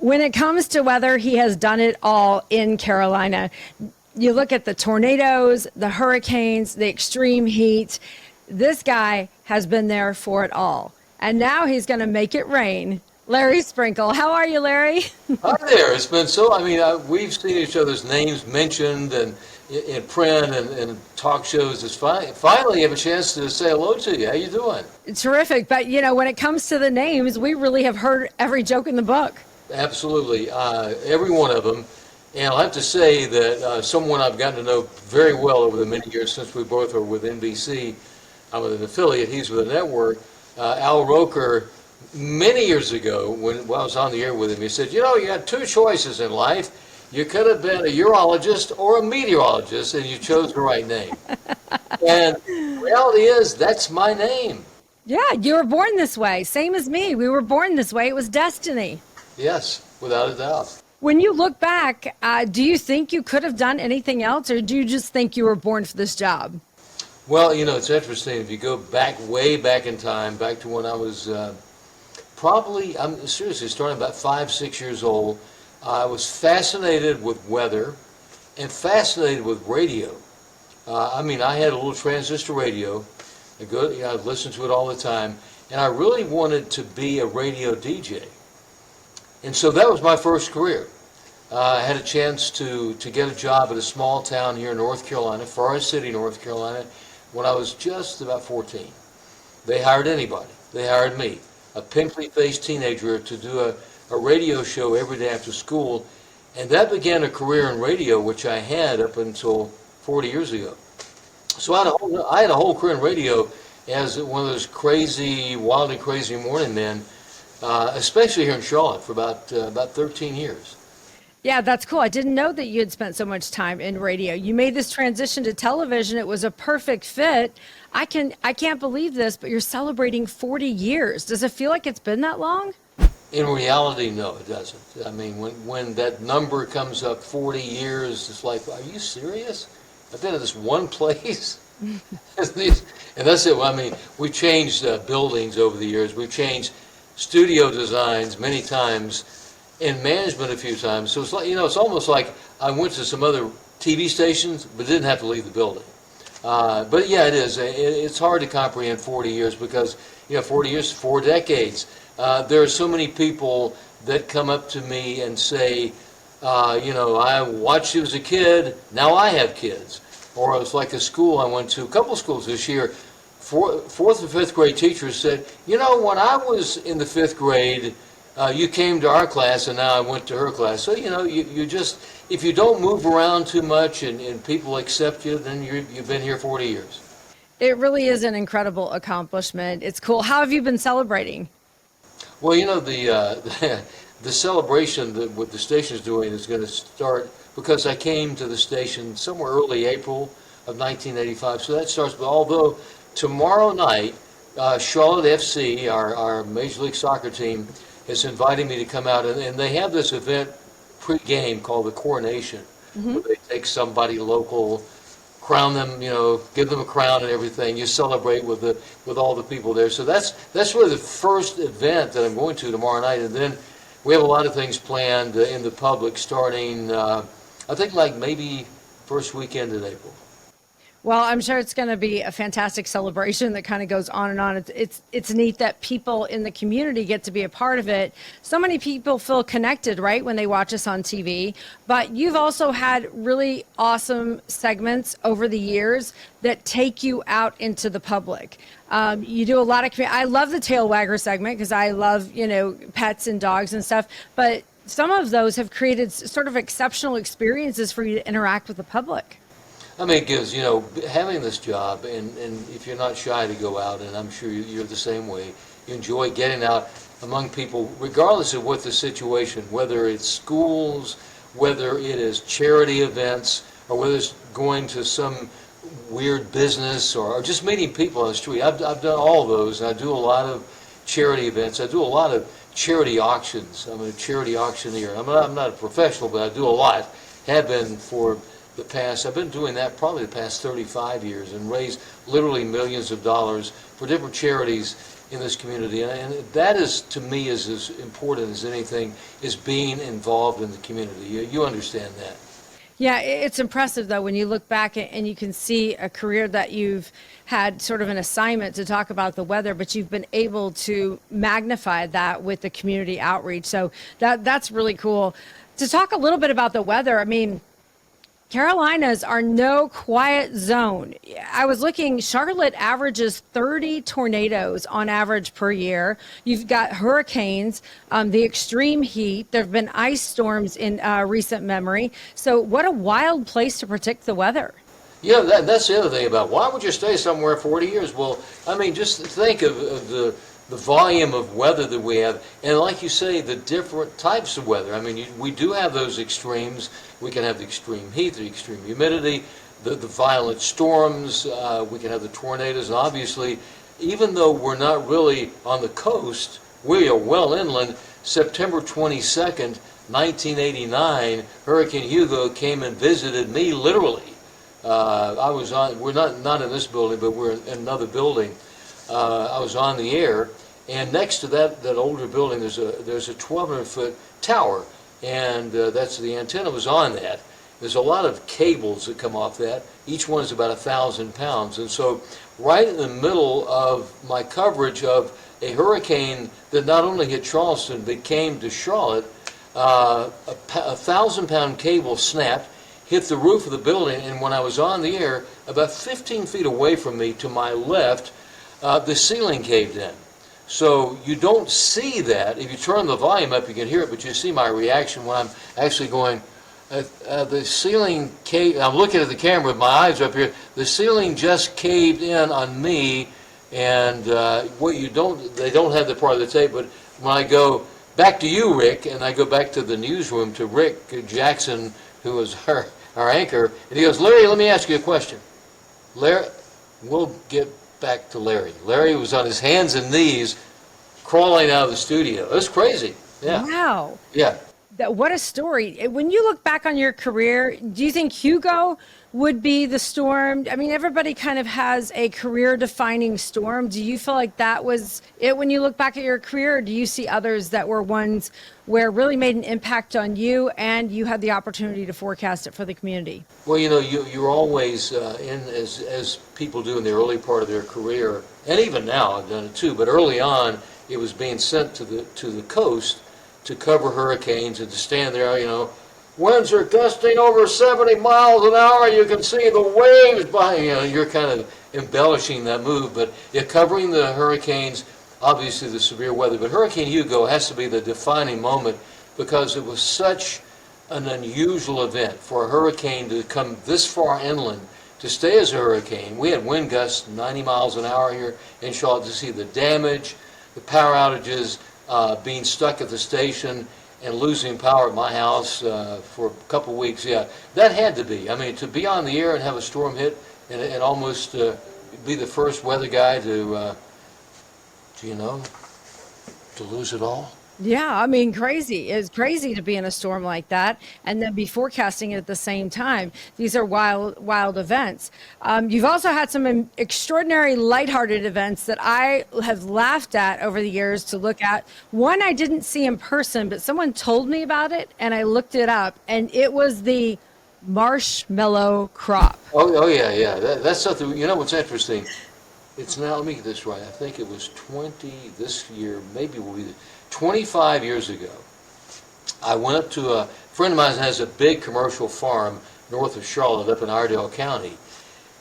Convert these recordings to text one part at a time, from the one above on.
When it comes to weather, he has done it all in Carolina. You look at the tornadoes, the hurricanes, the extreme heat. This guy has been there for it all. And now he's going to make it rain. Larry Sprinkle. How are you, Larry? Hi there. It's been so, we've seen each other's names mentioned and in print and talk shows. It's finally have a chance to say hello to you. How you doing? Terrific. But, when it comes to the names, we really have heard every joke in the book. Absolutely. Every one of them. And I'll have to say that someone I've gotten to know very well over the many years since we both are with NBC. I'm with an affiliate. He's with a network. Al Roker, many years ago, when I was on the air with him, he said, you had two choices in life. You could have been a urologist or a meteorologist, and you chose the right name. And the reality is, that's my name. Yeah, you were born this way. Same as me. We were born this way. It was destiny. Yes, without a doubt. When you look back, do you think you could have done anything else, or do you just think you were born for this job? Well, it's interesting. If you go way back in time, back to when I was I'm seriously starting about 5, 6 years old, I was fascinated with weather and fascinated with radio. I had a little transistor radio. I'd listen to it all the time, and I really wanted to be a radio DJ. And so that was my first career. I had a chance to get a job at a small town here in North Carolina, Forest City, North Carolina, when I was just about 14. They hired anybody. They hired me, a pimply-faced teenager, to do a radio show every day after school. And that began a career in radio, which I had up until 40 years ago. So I had a whole career in radio as one of those wild and crazy morning men, especially here in Charlotte for about 13 years. Yeah, that's cool. I didn't know that you had spent so much time in radio. You made this transition to television. It was a perfect fit. I can't believe this, but you're celebrating 40 years. Does it feel like it's been that long? In reality, no, it doesn't. When that number comes up, 40 years, it's like, are you serious? I've been at this one place? And that's it. We changed buildings over the years. We've changed studio designs many times, and management a few times. So it's like, it's almost like I went to some other TV stations, but didn't have to leave the building. But yeah, it is. It's hard to comprehend 40 years because, 40 years, 4 decades. There are so many people that come up to me and say, I watched you as a kid, now I have kids. Or it's like a school I went to, a couple schools this year, fourth and fifth grade teachers said, when I was in the 5th grade, you came to our class and now I went to her class. So, you just, if you don't move around too much and people accept you, then you've been here 40 years. It really is an incredible accomplishment. It's cool. How have you been celebrating? Well, the celebration that what the station is doing is going to start because I came to the station somewhere early April of 1985. So that starts, but although tomorrow night, Charlotte FC, our Major League Soccer team, is inviting me to come out, and they have this event pre-game called the Coronation, where they take somebody local, crown them, give them a crown and everything. You celebrate with all the people there. So that's really the first event that I'm going to tomorrow night, and then we have a lot of things planned in the public starting, I think maybe first weekend in April. Well, I'm sure it's going to be a fantastic celebration that kind of goes on and on. It's neat that people in the community get to be a part of it. So many people feel connected, right, when they watch us on TV. But you've also had really awesome segments over the years that take you out into the public. You do a lot of, I love the tail wagger segment because I love, pets and dogs and stuff. But some of those have created sort of exceptional experiences for you to interact with the public. It gives, having this job, and if you're not shy to go out, and I'm sure you're the same way, you enjoy getting out among people, regardless of what the situation, whether it's schools, whether it is charity events, or whether it's going to some weird business, or just meeting people on the street. I've done all of those, and I do a lot of charity events. I do a lot of charity auctions. I'm a charity auctioneer. I'm not a professional, but I do a lot, have been for I've been doing that probably the past 35 years and raised literally millions of dollars for different charities in this community. And that is, to me, is as important as anything, is being involved in the community. You understand that. Yeah, it's impressive though when you look back and you can see a career that you've had sort of an assignment to talk about the weather, but you've been able to magnify that with the community outreach. So that's really cool. To talk a little bit about the weather, I mean, Carolinas are no quiet zone. I was looking, Charlotte averages 30 tornadoes on average per year. You've got hurricanes, the extreme heat. There have been ice storms in recent memory. So what a wild place to predict the weather. Yeah, that's the other thing about why would you stay somewhere 40 years? Well, I mean, just think of the volume of weather that we have, and like you say, the different types of weather. I mean, we do have those extremes. We can have the extreme heat, the extreme humidity, the violent storms. We can have the tornadoes, and obviously, even though we're not really on the coast, we are well inland. September 22nd, 1989, Hurricane Hugo came and visited me literally. I was on, we're not in this building, but we're in another building. I was on the air, and next to that older building, there's a 1,200-foot tower, and that's the antenna was on that. There's a lot of cables that come off that. Each one is about 1,000 pounds, and so right in the middle of my coverage of a hurricane that not only hit Charleston but came to Charlotte, a 1,000-pound cable snapped, hit the roof of the building, and when I was on the air, about 15 feet away from me to my left, the ceiling caved in. So you don't see that. If you turn the volume up, you can hear it, but you see my reaction when I'm actually going, the ceiling caved. I'm looking at the camera with my eyes up here. The ceiling just caved in on me, and what you don't, they don't have the part of the tape, but when I go back to you, Rick, and I go back to the newsroom to Rick Jackson, who was our anchor, and he goes, Larry, let me ask you a question. Larry, we'll get back to Larry. Larry was on his hands and knees crawling out of the studio. It was crazy. Yeah. Wow. Yeah. What a story. When you look back on your career, do you think Hugo would be the storm? I mean, everybody kind of has a career-defining storm. Do you feel like that was it when you look back at your career, or do you see others that were ones where it really made an impact on you and you had the opportunity to forecast it for the community? Well, you know, you're always in, as people do in the early part of their career, and even now I've done it too, but early on it was being sent to the coast to cover hurricanes and to stand there, you know, winds are gusting over 70 miles an hour, you can see the waves behind you. You're kind of embellishing that move, but yeah, covering the hurricanes, obviously the severe weather, but Hurricane Hugo has to be the defining moment because it was such an unusual event for a hurricane to come this far inland, to stay as a hurricane. We had wind gusts 90 miles an hour here in Charlotte, to see the damage, the power outages, being stuck at the station and losing power at my house for a couple of weeks. Yeah, that had to be. I mean, to be on the air and have a storm hit and almost be the first weather guy to you know, to lose it all. Yeah, I mean, crazy. It's crazy to be in a storm like that and then be forecasting it at the same time. These are wild, wild events. You've also had some extraordinary lighthearted events that I have laughed at over the years to look at. One I didn't see in person, but someone told me about it and I looked it up, and it was the marshmallow crop. Oh yeah, yeah. That's something, you know what's interesting? It's now, let me get this right, I think it was 20, this year, maybe will be 25 years ago. I went up to a friend of mine that has a big commercial farm north of Charlotte up in Iredell County.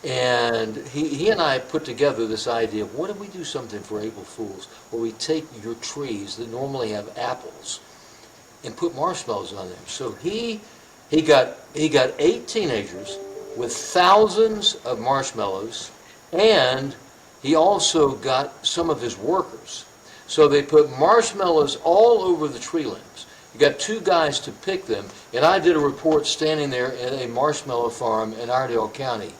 And he and I put together this idea of what if we do something for April Fools where we take your trees that normally have apples and put marshmallows on them. So he got 8 teenagers with thousands of marshmallows, and he also got some of his workers. So they put marshmallows all over the tree limbs. You got 2 guys to pick them, and I did a report standing there at a marshmallow farm in Iredell County.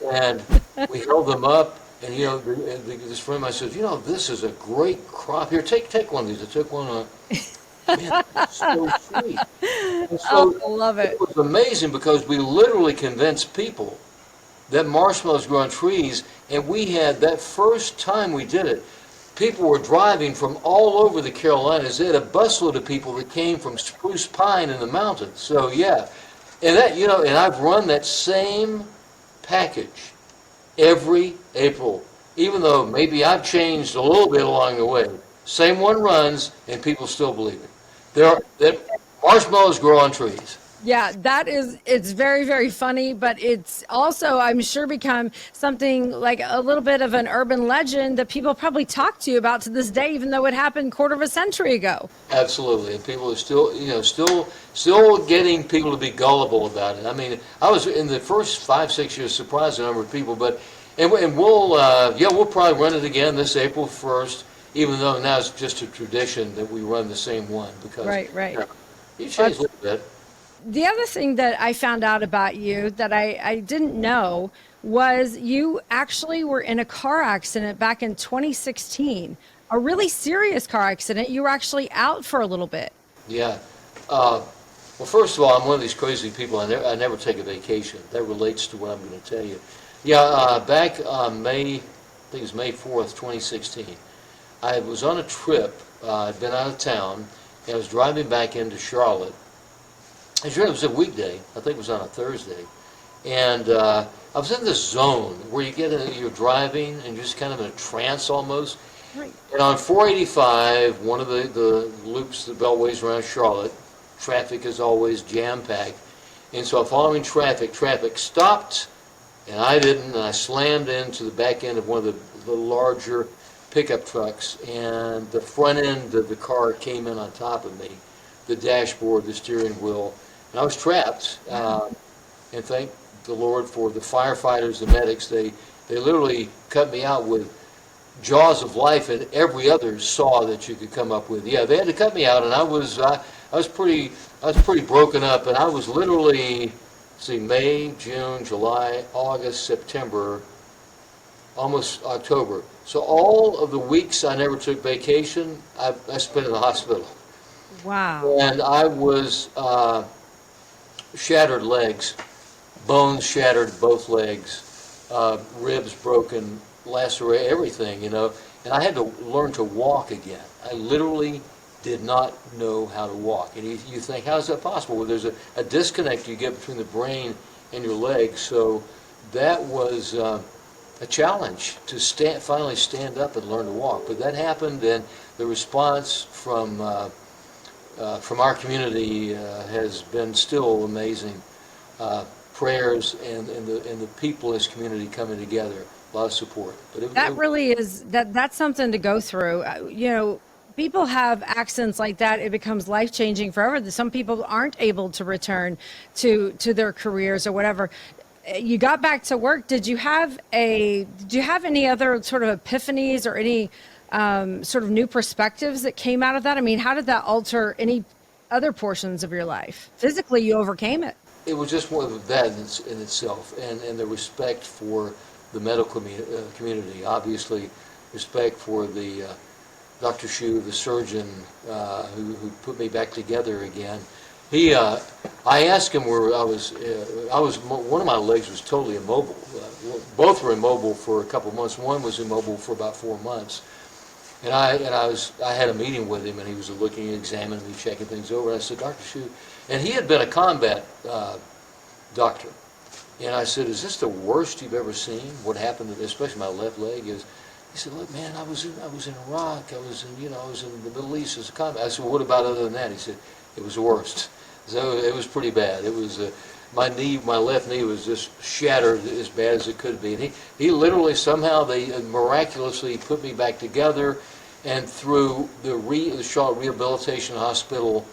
And we held them up, and you know, this friend of mine said, you know, this is a great crop. Here, take one of these. I took one. Man, that's so sweet. And so I love it. It was amazing because we literally convinced people that marshmallows grow on trees, and we had, that first time we did it, people were driving from all over the Carolinas. They had a busload of people that came from Spruce Pine in the mountains. So yeah, and that, and I've run that same package every April, even though maybe I've changed a little bit along the way. Same one runs, and people still believe it. That marshmallows grow on trees. Yeah, it's very, very funny, but it's also, I'm sure, become something like a little bit of an urban legend that people probably talk to you about to this day, even though it happened quarter of a century ago. Absolutely, and people are still, still getting people to be gullible about it. I mean, I was in the first 5, 6 years surprised the number of people, but and we'll probably run it again this April 1st, even though now it's just a tradition that we run the same one because Right. You change a little bit. The other thing that I found out about you that I didn't know was you actually were in a car accident back in 2016, a really serious car accident. You were actually out for a little bit. Yeah. Well, first of all, I'm one of these crazy people. I never take a vacation. That relates to what I'm going to tell you. Yeah, back May, I think it was May 4th, 2016, I was on a trip. I'd been out of town, and I was driving back into Charlotte. It was a weekday. I think it was on a Thursday. And I was in this zone where you're driving and you're just kind of in a trance almost. Right. And on 485, one of the loops, the beltways around Charlotte, traffic is always jam-packed. And so I'm following traffic. Traffic stopped, and I didn't. And I slammed into the back end of one of the larger pickup trucks, and the front end of the car came in on top of me, the dashboard, the steering wheel. And I was trapped, and thank the Lord for the firefighters, the medics. They literally cut me out with jaws of life and every other saw that you could come up with. Yeah, they had to cut me out, and I was pretty broken up, and I was literally, May, June, July, August, September, almost October. So all of the weeks I never took vacation, I spent in the hospital. Wow. And I was shattered legs, bones shattered both legs, ribs broken, lacerated, everything, And I had to learn to walk again. I literally did not know how to walk. And you think, how is that possible? Well, there's a disconnect you get between the brain and your legs. So that was a challenge to finally stand up and learn to walk. But that happened, and the response from our community has been still amazing. Prayers and the people in this community coming together, a lot of support. But Really is that's something to go through. People have accidents like that. It becomes life-changing forever. Some people aren't able to return to their careers or whatever. You got back to work. Did you have any other sort of epiphanies or any sort of new perspectives that came out of that? I mean, how did that alter any other portions of your life? Physically, you overcame it. It was just more of that in itself, and the respect for the medical community. Obviously, respect for the Dr. Shu, the surgeon who put me back together again. I asked him where I was. One of my legs was totally immobile. Both were immobile for a couple of months. One was immobile for about 4 months. And I had a meeting with him, and he was looking, examining me, checking things over. And I said, Dr. Shu, and he had been a combat doctor. And I said, is this the worst you've ever seen? What happened to, especially my left leg? He said, look, man, I was in Iraq. I was in the Middle East as a combat. I said, well, what about other than that? He said, it was the worst. So it was pretty bad. It was my left knee was just shattered as bad as it could be. And he literally somehow they miraculously put me back together, and through the Charlotte Rehabilitation Hospital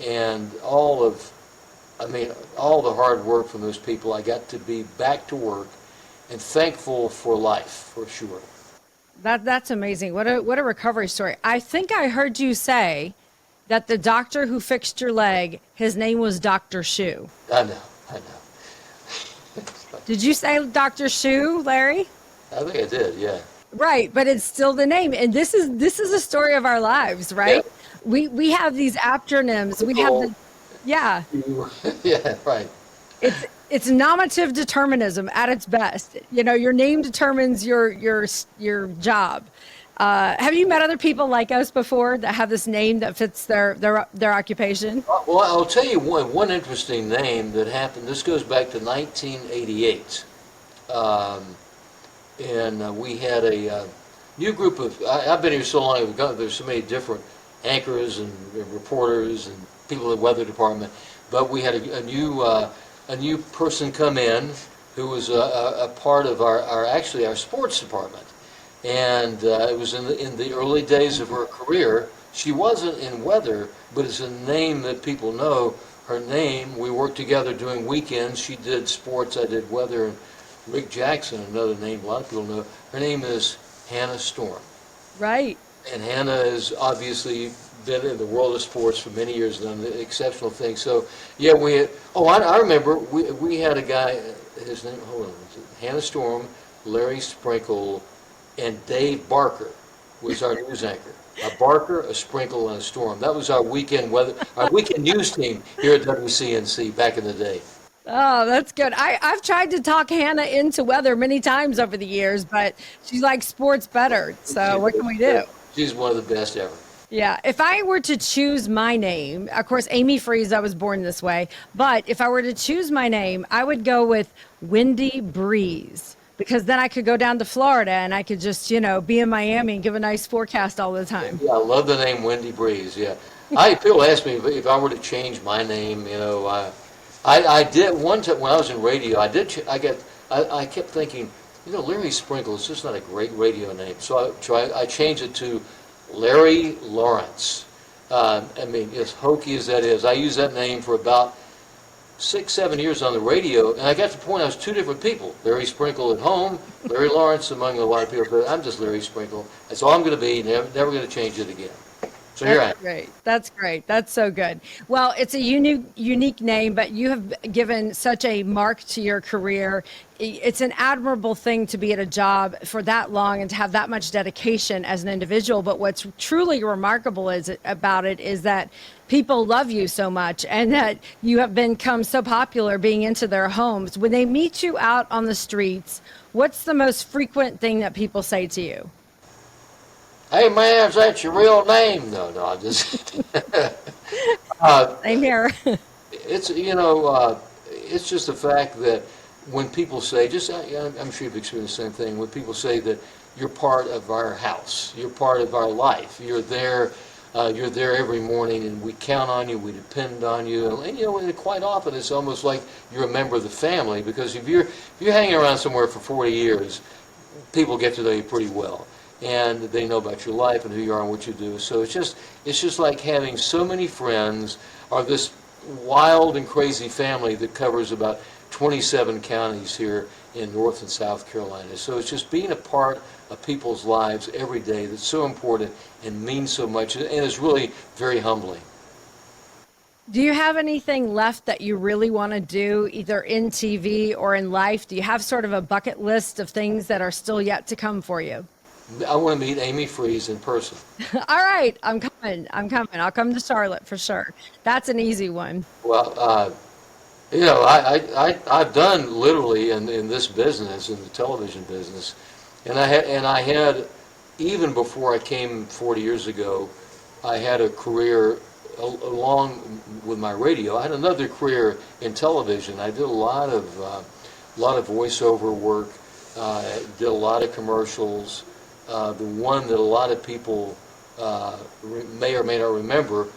and all the hard work from those people, I got to be back to work, and thankful for life for sure. That's amazing. What a recovery story. I think I heard you say that the doctor who fixed your leg, his name was Dr. Shu. I know. Did you say Dr. Shu, Larry? I think I did, yeah. Right, but it's still the name. And this is the story of our lives, right? Yeah. We have these acronyms. We have yeah. Yeah, right. It's nominative determinism at its best. Your name determines your job. Have you met other people like us before that have this name that fits their occupation? Well, I'll tell you one interesting name that happened. This goes back to 1988. Um, and we had a new group of, I've been here so long, there's so many different anchors and reporters and people in the weather department, but we had a new person come in who was a part of actually our sports department. And it was in the early days of her career. She wasn't in weather, but it's a name that people know. Her name, we worked together doing weekends. She did sports, I did weather. And Rick Jackson, another name a lot of people know, her name is Hannah Storm. Right. And Hannah has obviously been in the world of sports for many years and done exceptional things. So, yeah, I remember we had a guy, his name, hold on, Hannah Storm, Larry Sprinkle, and Dave Barker was our news anchor. A Barker, a Sprinkle, and a Storm. That was our weekend news team here at WCNC back in the day. Oh, that's good. I've tried to talk Hannah into weather many times over the years, but she likes sports better. So what can we do? She's one of the best ever. Yeah, if I were to choose my name, of course, Amy Freeze, I was born this way, but if I were to choose my name, I would go with Windy Breeze because then I could go down to Florida and I could just, be in Miami and give a nice forecast all the time. Yeah, I love the name Windy Breeze. Yeah, people ask me if I were to change my name. I did one time when I was in radio. I kept thinking, Larry Sprinkle is just not a great radio name. So I changed it to Larry Lawrence. As hokey as that is, I used that name for about 6, 7 years on the radio, and I got to the point I was two different people. Larry Sprinkle at home, Larry Lawrence among a lot of people. But I'm just Larry Sprinkle. That's all I'm going to be. Never going to change it again. So here I am. That's great. That's great. That's so good. Well, it's a unique name, but you have given such a mark to your career. It's an admirable thing to be at a job for that long and to have that much dedication as an individual. But what's truly remarkable about it is that people love you so much and that you have become so popular being into their homes. When they meet you out on the streets, what's the most frequent thing that people say to you? Hey man, is that your real name? No, I just. Same here. It's just the fact that when people say, I'm sure you've experienced the same thing. When people say that you're part of our house, you're part of our life, you're there every morning, and we count on you, we depend on you, and quite often it's almost like you're a member of the family because if you're hanging around somewhere for 40 years, people get to know you pretty well. And they know about your life and who you are and what you do. So it's just like having so many friends or this wild and crazy family that covers about 27 counties here in North and South Carolina. So it's just being a part of people's lives every day that's so important and means so much and is really very humbling. Do you have anything left that you really want to do, either in TV or in life? Do you have sort of a bucket list of things that are still yet to come for you? I want to meet Amy Freeze in person. All right, I'm coming. I'll come to Charlotte for sure. That's an easy one. Well, I've done literally in this business, in the television business, and I had even before I came 40 years ago, I had a career along with my radio. I had another career in television. I did a lot of voiceover work, did a lot of commercials. The one that a lot of people may or may not remember,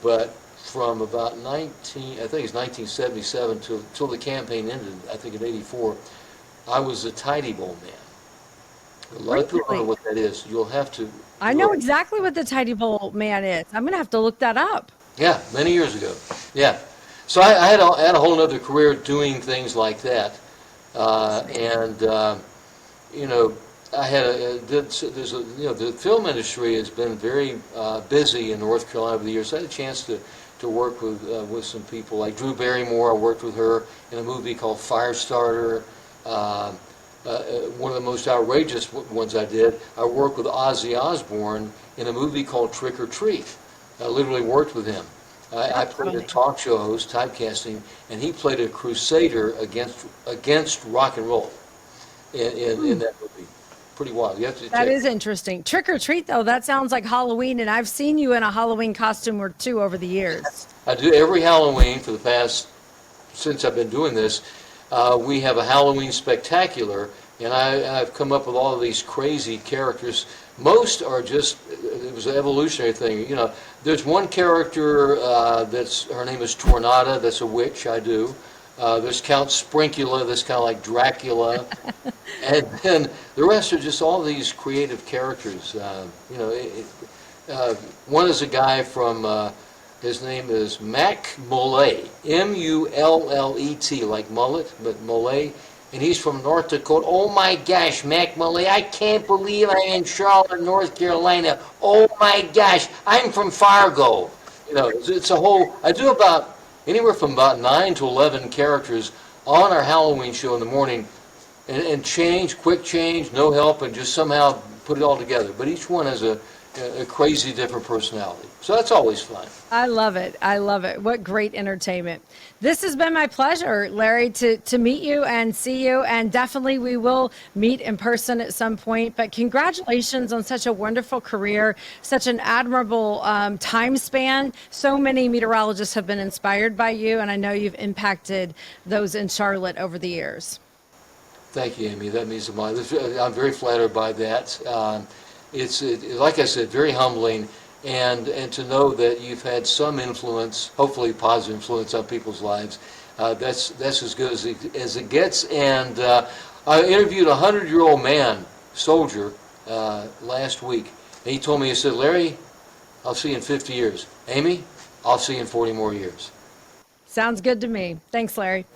but from about I think it's 1977 till the campaign ended, I think in '84, I was the Tidy Bowl man. A lot of people don't know what that is. You'll have to. I know exactly what the Tidy Bowl man is. I'm going to have to look that up. Yeah, many years ago. Yeah. So I had a whole other career doing things like that. The film industry has been very busy in North Carolina over the years. I had a chance to work with some people like Drew Barrymore. I worked with her in a movie called Firestarter. One of the most outrageous ones I did, I worked with Ozzy Osbourne in a movie called Trick or Treat. I literally worked with him. I played a talk show host, typecasting, and he played a crusader against rock and roll in that movie. pretty wild. You have to That check. is interesting. Trick or treat, though, that sounds like Halloween, and I've seen you in a Halloween costume or two over the years. I do every Halloween for the past, since I've been doing this. We have a Halloween spectacular, and I've come up with all of these crazy characters. Most are just, it was an evolutionary thing. You know, there's one character her name is Tornada, that's a witch, I do. There's Count Sprinkula, that's kind of like Dracula. And then the rest are just all these creative characters. You know, one is a guy from, his name is Mac Mullet, Mullet, like mullet, but Mullet. And he's from North Dakota. Oh my gosh, Mac Mullet, I can't believe I'm in Charlotte, North Carolina. Oh my gosh, I'm from Fargo. You know, it's a whole, I do about anywhere from about 9 to 11 characters on our Halloween show in the morning, and quick change, no help, and just somehow put it all together. But each one has a crazy different personality. So that's always fun. I love it. I love it. What great entertainment. This has been my pleasure, Larry, to meet you and see you. And definitely we will meet in person at some point. But congratulations on such a wonderful career, such an admirable time span. So many meteorologists have been inspired by you, and I know you've impacted those in Charlotte over the years. Thank you, Amy. That means a lot. I'm very flattered by that. It's like I said, very humbling, and to know that you've had some influence, hopefully positive influence on people's lives. That's as good as it gets. And I interviewed a 100-year-old man, soldier, last week, and he told me, he said, Larry, I'll see you in 50 years. Amy, I'll see you in 40 more years. Sounds good to me. Thanks, Larry.